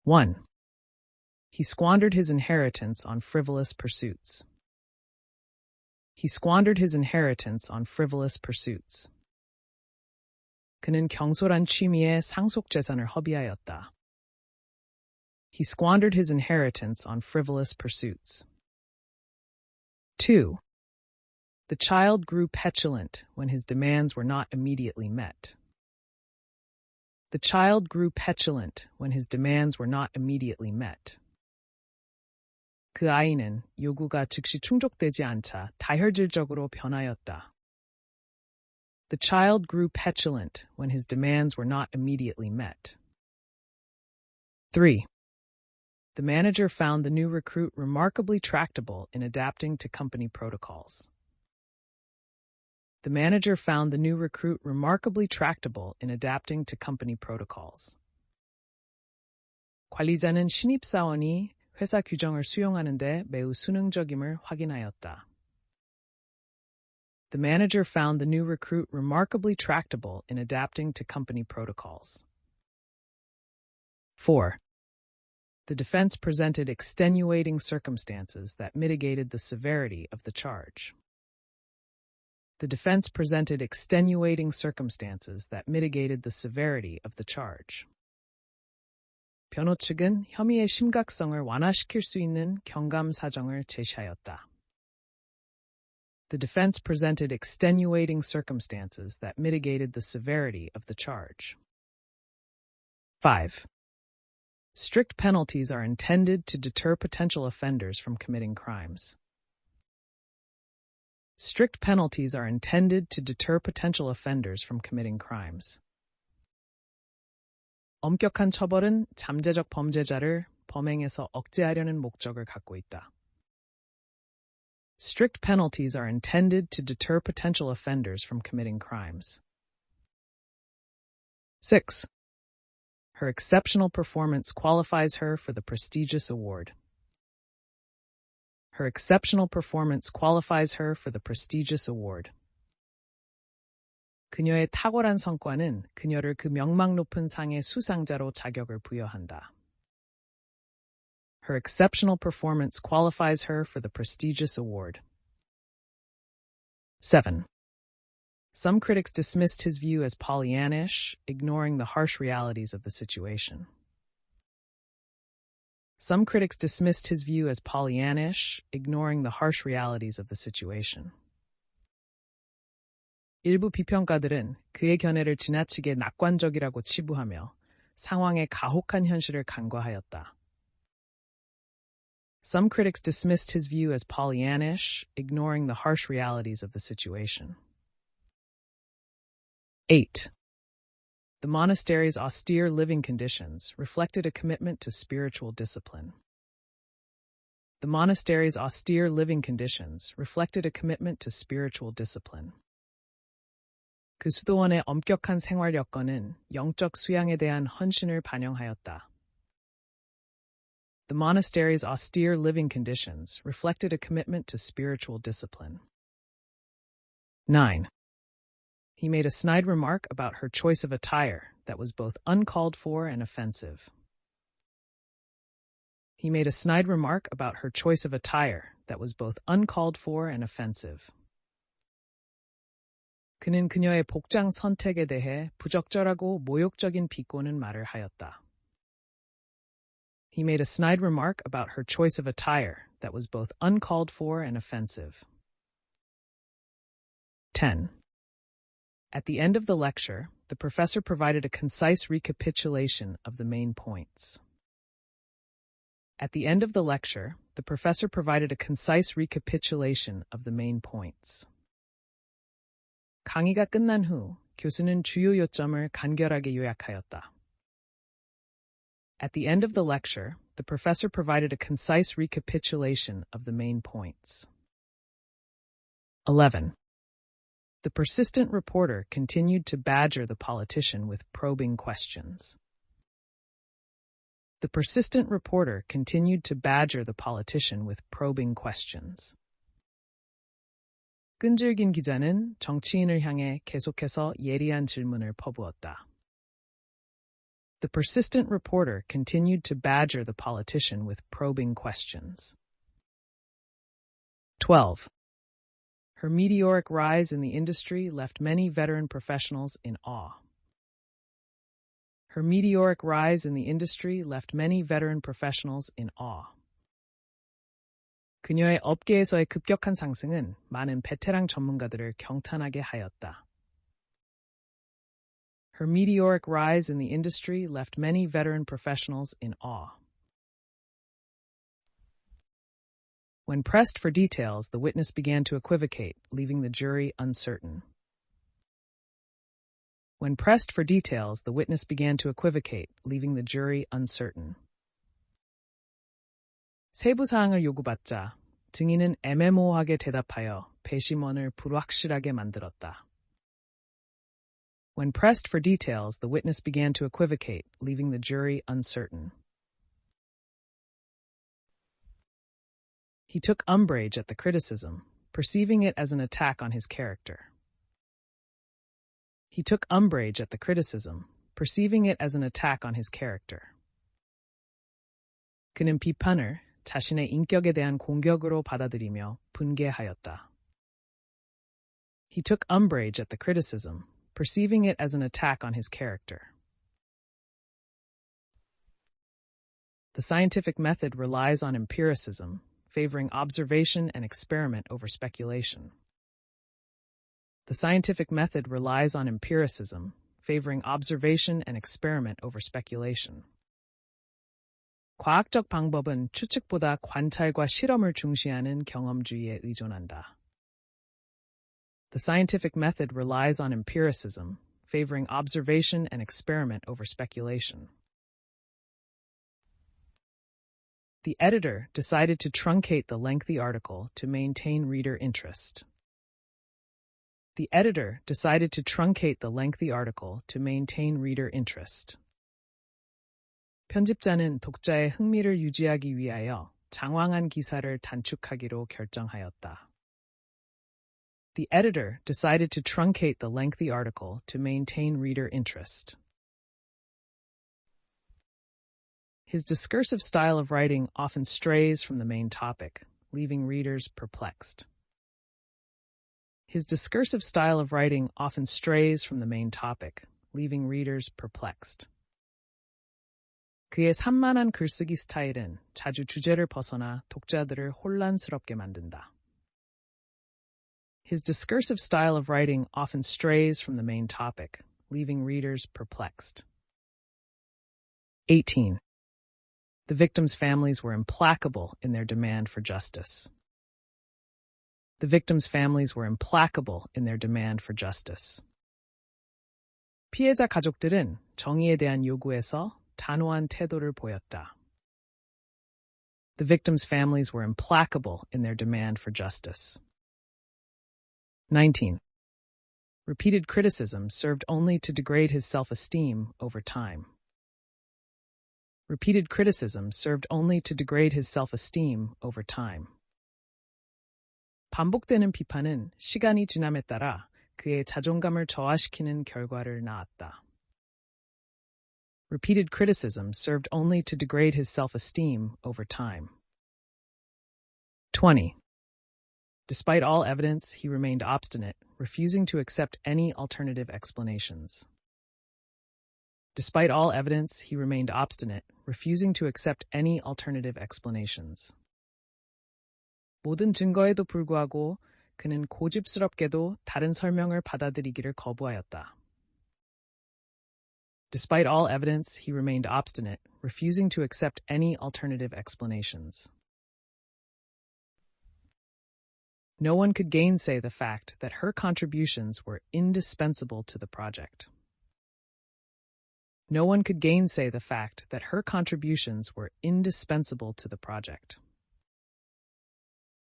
1. He squandered his inheritance on frivolous pursuits. He squandered his inheritance on frivolous pursuits. 그는 경솔한 취미에 상속 재산을 허비하였다. He squandered his inheritance on frivolous pursuits. 2. The child grew petulant when his demands were not immediately met. The child grew petulant when his demands were not immediately met. 그 아이는 요구가 즉시 충족되지 않자 다혈질적으로 변하였다. The child grew petulant when his demands were not immediately met. 3. The manager found the new recruit remarkably tractable in adapting to company protocols. The manager found the new recruit remarkably tractable in adapting to company protocols. 관리자는 신입사원이 회사 규정을 수용하는 데 매우 수능적임을 확인하였다. The manager found the new recruit remarkably tractable in adapting to company protocols. 4. The defense presented extenuating circumstances that mitigated the severity of the charge. The defense presented extenuating circumstances that mitigated the severity of the charge. 변호 측은 혐의의 심각성을 완화시킬 수 있는 경감 사정을 제시하였다. The defense presented extenuating circumstances that mitigated the severity of the charge. 5. Strict penalties are intended to deter potential offenders from committing crimes. Strict penalties are intended to deter potential offenders from committing crimes. 엄격한 처벌은 잠재적 범죄자를 범행에서 억제하려는 목적을 갖고 있다. Strict penalties are intended to deter potential offenders from committing crimes. 6. Her exceptional performance qualifies her for the prestigious award. Her exceptional performance qualifies her for the prestigious award. 그녀의 탁월한 성과는 그녀를 그 명망 높은 상의 수상자로 자격을 부여한다. Her exceptional performance qualifies her for the prestigious award. 7. Some critics dismissed his view as Pollyannish, ignoring the harsh realities of the situation. Some critics dismissed his view as Pollyannish, ignoring the harsh realities of the situation. 일부 비평가들은 그의 견해를 지나치게 낙관적이라고 치부하며 상황의 가혹한 현실을 간과하였다. Some critics dismissed his view as Pollyannish, ignoring the harsh realities of the situation. 8. The monastery's austere living conditions reflected a commitment to spiritual discipline. The monastery's austere living conditions reflected a commitment to spiritual discipline. 그 수도원의 엄격한 생활 여건은 영적 수양에 대한 헌신을 반영하였다. The monastery's austere living conditions reflected a commitment to spiritual discipline. 9. He made a snide remark about her choice of attire that was both uncalled for and offensive. He made a snide remark about her choice of attire that was both uncalled for and offensive. 그는 그녀의 복장 선택에 대해 부적절하고 모욕적인 비꼬는 말을 하였다. He made a snide remark about her choice of attire that was both uncalled for and offensive. 10. At the end of the lecture, the professor provided a concise recapitulation of the main points. At the end of the lecture, the professor provided a concise recapitulation of the main points. 강의가 끝난 후 교수는 주요 요점을 간결하게 요약하였다. At the end of the lecture, the professor provided a concise recapitulation of the main points. 11. The persistent reporter continued to badger the politician with probing questions. The persistent reporter continued to badger the politician with probing questions. 끈질긴 기자는 정치인을 향해 계속해서 예리한 질문을 퍼부었다. The persistent reporter continued to badger the politician with probing questions. 12. Her meteoric rise in the industry left many veteran professionals in awe. Her meteoric rise in the industry left many veteran professionals in awe. 그녀의 업계에서의 급격한 상승은 많은 베테랑 전문가들을 경탄하게 하였다. Her meteoric rise in the industry left many veteran professionals in awe. When pressed for details, the witness began to equivocate, leaving the jury uncertain. When pressed for details, the witness began to equivocate, leaving the jury uncertain. 세부 사항을 요구받자 증인은 애매모호하게 대답하여 배심원을 불확실하게 만들었다. When pressed for details, the witness began to equivocate, leaving the jury uncertain. He took umbrage at the criticism, perceiving it as an attack on his character. He took umbrage at the criticism, perceiving it as an attack on his character. 그는 비판을 자신의 인격에 대한 공격으로 받아들이며 분개하였다. He took umbrage at the criticism, perceiving it as an attack on his character. The scientific method relies on empiricism, favoring observation and experiment over speculation. The scientific method relies on empiricism, favoring observation and experiment over speculation. 과학적 방법은 추측보다 관찰과 실험을 중시하는 경험주의에 의존한다. The scientific method relies on empiricism, favoring observation and experiment over speculation. The editor decided to truncate the lengthy article to maintain reader interest. The editor decided to truncate the lengthy article to maintain reader interest. 편집자는 독자의 흥미를 유지하기 위하여 장황한 기사를 단축하기로 결정하였다. The editor decided to truncate the lengthy article to maintain reader interest. His discursive style of writing often strays from the main topic, leaving readers perplexed. His discursive style of writing often strays from the main topic, leaving readers perplexed. 그의 산만한 글쓰기 스타일은 자주 주제를 벗어나 독자들을 혼란스럽게 만든다. His discursive style of writing often strays from the main topic, leaving readers perplexed. 18. The victims' families were implacable in their demand for justice. The victims' families were implacable in their demand for justice. 피해자 가족들은 정의에 대한 요구에서 단호한 태도를 보였다. The victims' families were implacable in their demand for justice. 19. Repeated criticism served only to degrade his self-esteem over time. Repeated criticism served only to degrade his self-esteem over time. 반복되는 비판은 시간이 지남에 따라 그의 자존감을 저하시키는 결과를 낳았다. Repeated criticism served only to degrade his self-esteem over time. 20. Despite all evidence, he remained obstinate, refusing to accept any alternative explanations. Despite all evidence, he remained obstinate, refusing to accept any alternative explanations. 모든 증거에도 불구하고 그는 고집스럽게도 다른 설명을 받아들이기를 거부하였다. Despite all evidence, he remained obstinate, refusing to accept any alternative explanations. No one could gainsay the fact that her contributions were indispensable to the project. No one could gainsay the fact that her contributions were indispensable to the project.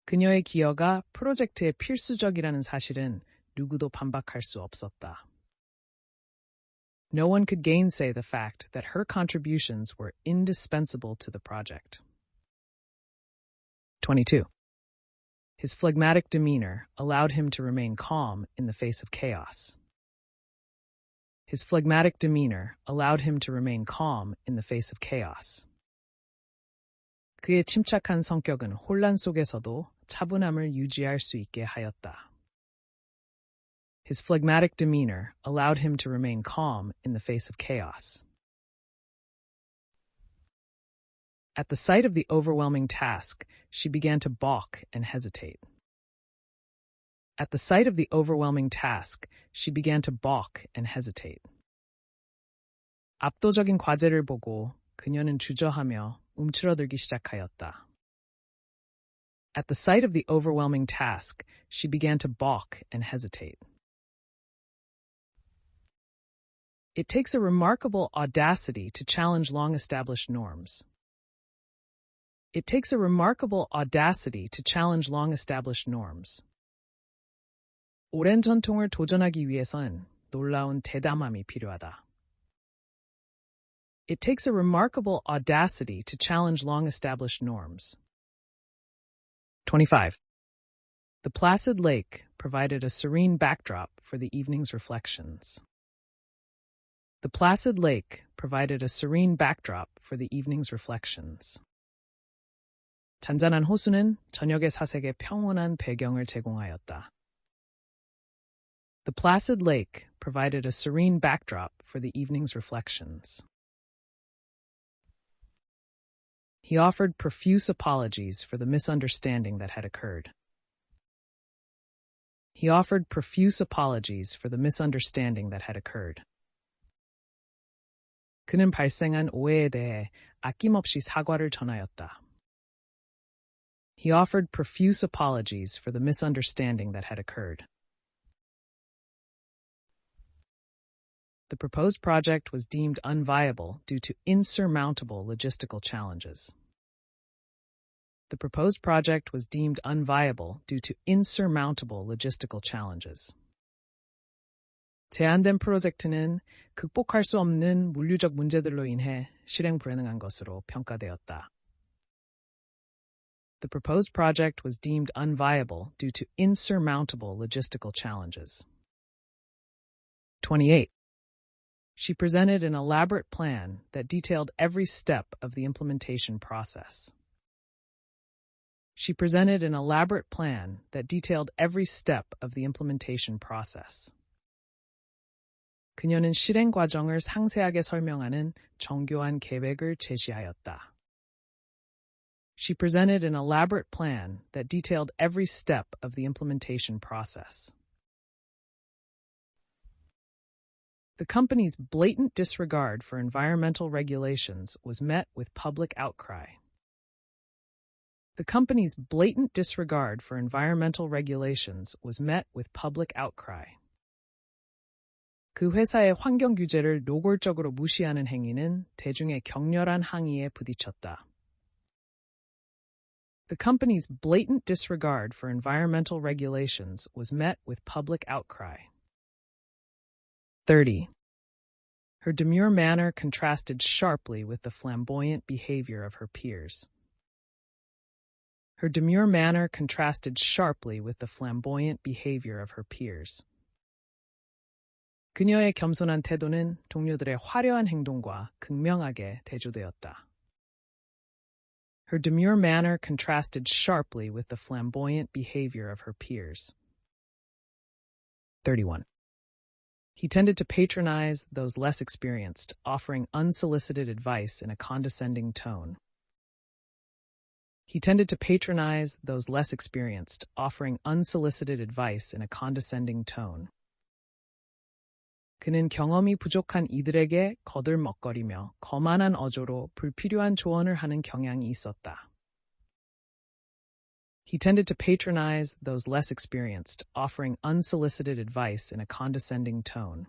그녀의 기여가 프로젝트에 필수적이라는 사실은 누구도 반박할 수 없었다. No one could gainsay the fact that her contributions were indispensable to the project. 22. His phlegmatic demeanor allowed him to remain calm in the face of chaos. His phlegmatic demeanor allowed him to remain calm in the face of chaos. 그의 침착한 성격은 혼란 속에서도 차분함을 유지할 수 있게 하였다. His phlegmatic demeanor allowed him to remain calm in the face of chaos. At the sight of the overwhelming task, she began to balk and hesitate. At the sight of the overwhelming task, she began to balk and hesitate. 압도적인 과제를 보고 그녀는 주저하며 움츠러들기 시작하였다. At the sight of the overwhelming task, she began to balk and hesitate. It takes a remarkable audacity to challenge long-established norms. It takes a remarkable audacity to challenge long-established norms. 오랜 전통을 도전하기 위해선 놀라운 대담함이 필요하다. It takes a remarkable audacity to challenge long-established norms. 25. The placid lake provided a serene backdrop for the evening's reflections. The placid lake provided a serene backdrop for the evening's reflections. 잔잔한 호수는 저녁의 사색에 평온한 배경을 제공하였다. The placid lake provided a serene backdrop for the evening's reflections. He offered profuse apologies for the misunderstanding that had occurred. He offered profuse apologies for the misunderstanding that had occurred. 그는 발생한 오해에 대해 아낌없이 사과를 전하였다. He offered profuse apologies for the misunderstanding that had occurred. The proposed project was deemed unviable due to insurmountable logistical challenges. The proposed project was deemed unviable due to insurmountable logistical challenges. 제안된 프로젝트는 극복할 수 없는 물리적 문제들로 인해 실행 불가능한 것으로 평가되었다. The proposed project was deemed unviable due to insurmountable logistical challenges. 28. She presented an elaborate plan that detailed every step of the implementation process. She presented an elaborate plan that detailed every step of the implementation process. 그녀는 실행 과정을 상세하게 설명하는 정교한 계획을 제시하였다. She presented an elaborate plan that detailed every step of the implementation process. The company's blatant disregard for environmental regulations was met with public outcry. The company's blatant disregard for environmental regulations was met with public outcry. 그 회사의 환경 규제를 노골적으로 무시하는 행위는 대중의 격렬한 항의에 부딪혔다. The company's blatant disregard for environmental regulations was met with public outcry. 30. Her demure manner contrasted sharply with the flamboyant behavior of her peers. Her demure manner contrasted sharply with the flamboyant behavior of her peers. 그녀의 겸손한 태도는 동료들의 화려한 행동과 극명하게 대조되었다. Her demure manner contrasted sharply with the flamboyant behavior of her peers. 31. He tended to patronize those less experienced, offering unsolicited advice in a condescending tone. He tended to patronize those less experienced, offering unsolicited advice in a condescending tone. 그는 경험이 부족한 이들에게 거들먹거리며 거만한 어조로 불필요한 조언을 하는 경향이 있었다. He tended to patronize those less experienced, offering unsolicited advice in a condescending tone.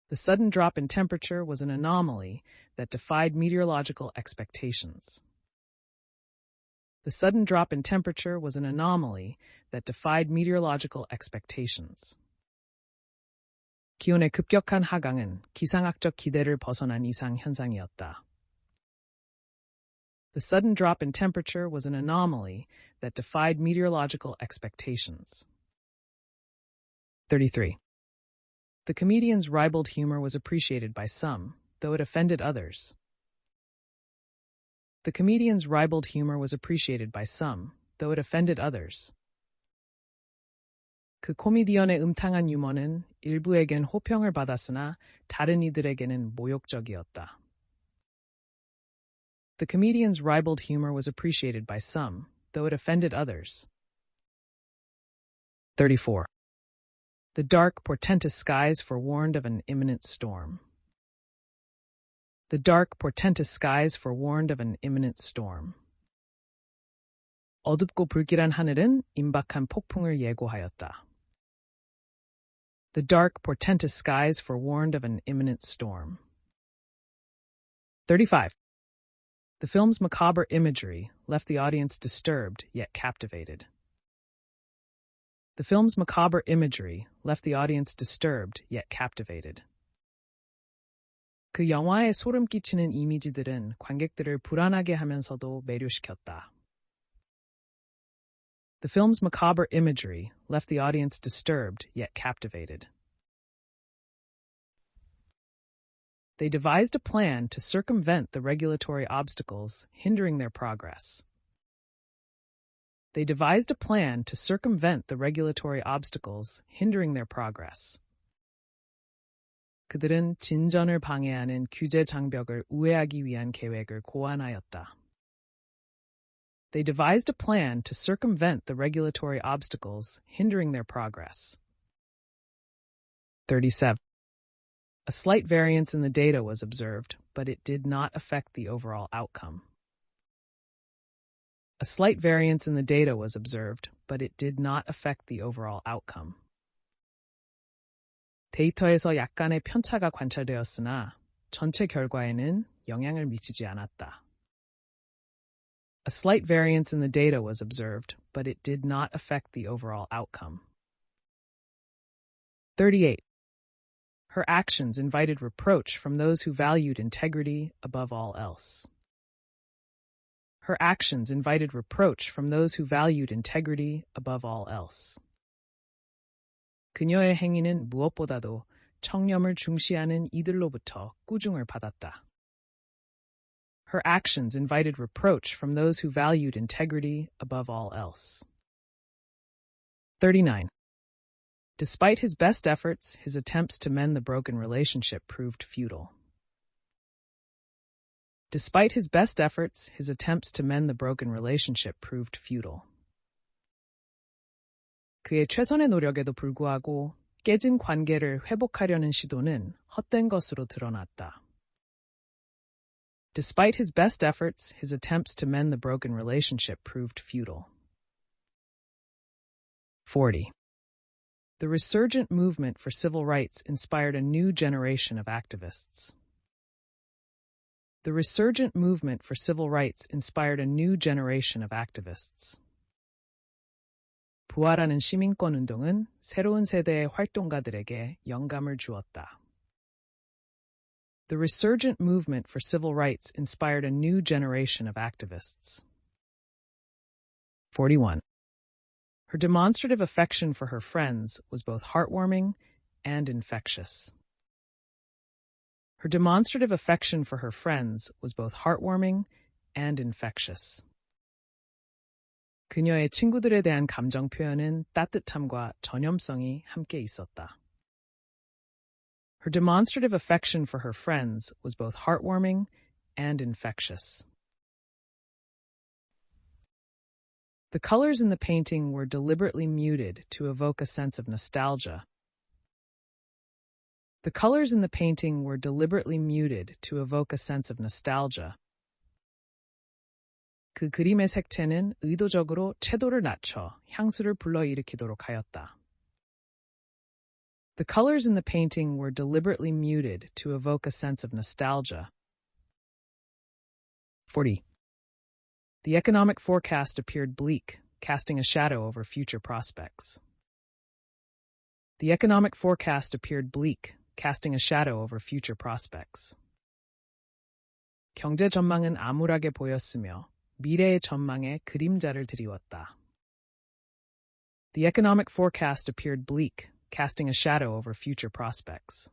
The sudden drop in temperature was an anomaly that defied meteorological expectations. The sudden drop in temperature was an anomaly that defied meteorological expectations. 기온의 급격한 하강은 기상학적 기대를 벗어난 이상 현상이었다. The sudden drop in temperature was an anomaly that defied meteorological expectations. 33. The comedian's ribald humor was appreciated by some, though it offended others. The comedian's ribald humor was appreciated by some, though it offended others. 그 코미디언의 음탕한 유머는 일부에겐 호평을 받았으나 다른 이들에게는 모욕적이었다. The comedian's ribald humor was appreciated by some, though it offended others. 34. The dark, portentous skies forewarned of an imminent storm. The dark, portentous skies forewarned of an imminent storm. 어둡고 불길한 하늘은 임박한 폭풍을 예고하였다. The dark, portentous skies forewarned of an imminent storm. 35. The film's macabre imagery left the audience disturbed yet captivated. The film's macabre imagery left the audience disturbed yet captivated. 그 영화의 소름 끼치는 이미지들은 관객들을 불안하게 하면서도 매료시켰다. The film's macabre imagery left the audience disturbed yet captivated. They devised a plan to circumvent the regulatory obstacles hindering their progress. They devised a plan to circumvent the regulatory obstacles hindering their progress. 그들은 진전을 방해하는 규제 장벽을 우회하기 위한 계획을 고안하였다. They devised a plan to circumvent the regulatory obstacles hindering their progress. 37. A slight variance in the data was observed, but it did not affect the overall outcome. A slight variance in the data was observed, but it did not affect the overall outcome. 데이터에서 약간의 편차가 관찰되었으나 전체 결과에는 영향을 미치지 않았다. A slight variance in the data was observed, but it did not affect the overall outcome. 38. Her actions invited reproach from those who valued integrity above all else. Her actions invited reproach from those who valued integrity above all else. 그녀의 행위는 무엇보다도 청렴을 중시하는 이들로부터 꾸중을 받았다. Her actions invited reproach from those who valued integrity above all else. 39. Despite his best efforts, his attempts to mend the broken relationship proved futile. Despite his best efforts, his attempts to mend the broken relationship proved futile. 그의 최선의 노력에도 불구하고 깨진 관계를 회복하려는 시도는 헛된 것으로 드러났다. Despite his best efforts, his attempts to mend the broken relationship proved futile. 40. The resurgent movement for civil rights inspired a new generation of activists. The resurgent movement for civil rights inspired a new generation of activists. 부활하는 시민권 운동은 새로운 세대의 활동가들에게 영감을 주었다. The resurgent movement for civil rights inspired a new generation of activists. 41. Her demonstrative affection for her friends was both heartwarming and infectious. Her demonstrative affection for her friends was both heartwarming and infectious. 그녀의 친구들에 대한 감정 표현은 따뜻함과 전염성이 함께 있었다. Her demonstrative affection for her friends was both heartwarming and infectious. The colors in the painting were deliberately muted to evoke a sense of nostalgia. The colors in the painting were deliberately muted to evoke a sense of nostalgia. 그 그림의 색채는 의도적으로 채도를 낮춰 향수를 불러일으키도록 하였다. The colors in the painting were deliberately muted to evoke a sense of nostalgia. 40. The economic forecast appeared bleak, casting a shadow over future prospects. The economic forecast appeared bleak, casting a shadow over future prospects. 경제 전망은 암울하게 보였으며 미래의 전망에 그림자를 드리웠다. The economic forecast appeared bleak, casting a shadow over future prospects.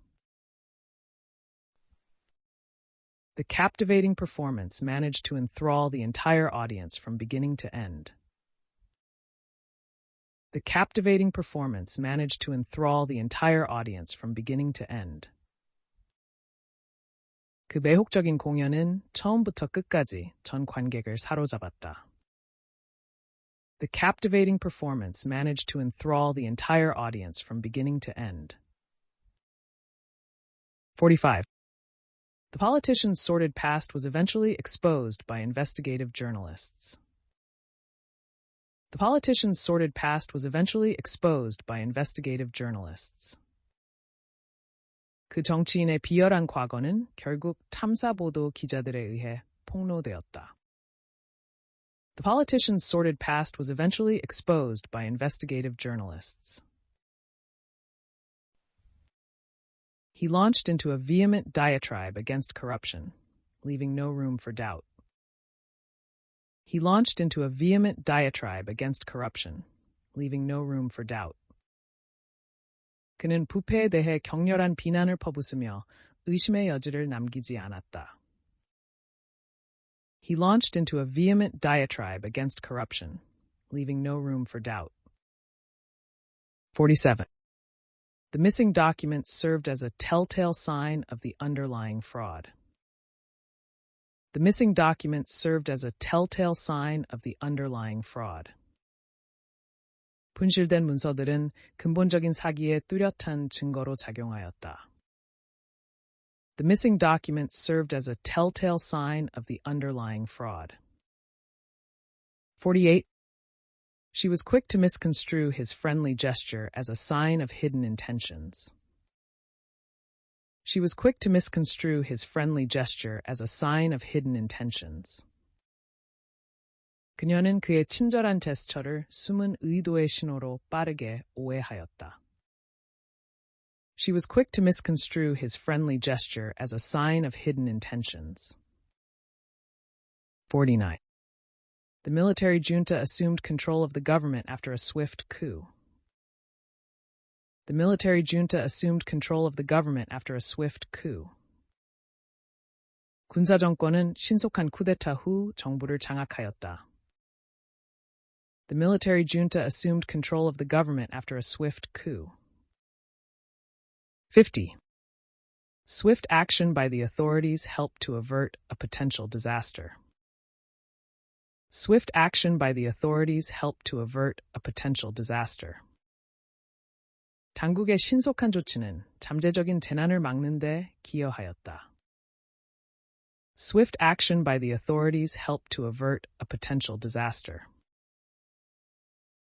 The captivating performance managed to enthrall the entire audience from beginning to end. The captivating performance managed to enthrall the entire audience from beginning to end. 그 매혹적인 공연은 처음부터 끝까지 전 관객을 사로잡았다. The captivating performance managed to enthrall the entire audience from beginning to end. 45. The politician's sordid past was eventually exposed by investigative journalists. The politician's sordid past was eventually exposed by investigative journalists. 그 정치인의 비열한 과거는 결국 탐사보도 기자들에 의해 폭로되었다. The politician's sordid past was eventually exposed by investigative journalists. He launched into a vehement diatribe against corruption, leaving no room for doubt. He launched into a vehement diatribe against corruption, leaving no room for doubt. 그는 부패에 대해 격렬한 비난을 퍼붓으며 의심의 여지를 남기지 않았다. He launched into a vehement diatribe against corruption, leaving no room for doubt. 47. The missing documents served as a telltale sign of the underlying fraud. The missing documents served as a telltale sign of the underlying fraud. 분실된 문서들은 근본적인 사기의 뚜렷한 증거로 작용하였다. The missing documents served as a telltale sign of the underlying fraud. 48. She was quick to misconstrue his friendly gesture as a sign of hidden intentions. She was quick to misconstrue his friendly gesture as a sign of hidden intentions. 그녀는 그의 친절한 제스처를 숨은 의도의 신호로 빠르게 오해하였다. She was quick to misconstrue his friendly gesture as a sign of hidden intentions. 49. The military junta assumed control of the government after a swift coup. The military junta assumed control of the government after a swift coup. 군사 정권은 신속한 쿠데타 후 정부를 장악하였다. The military junta assumed control of the government after a swift coup. 50. Swift action by the authorities helped to avert a potential disaster. Swift action by the authorities helped to avert a potential disaster. 당국의 신속한 조치는 잠재적인 재난을 막는 데 기여하였다. Swift action by the authorities helped to avert a potential disaster.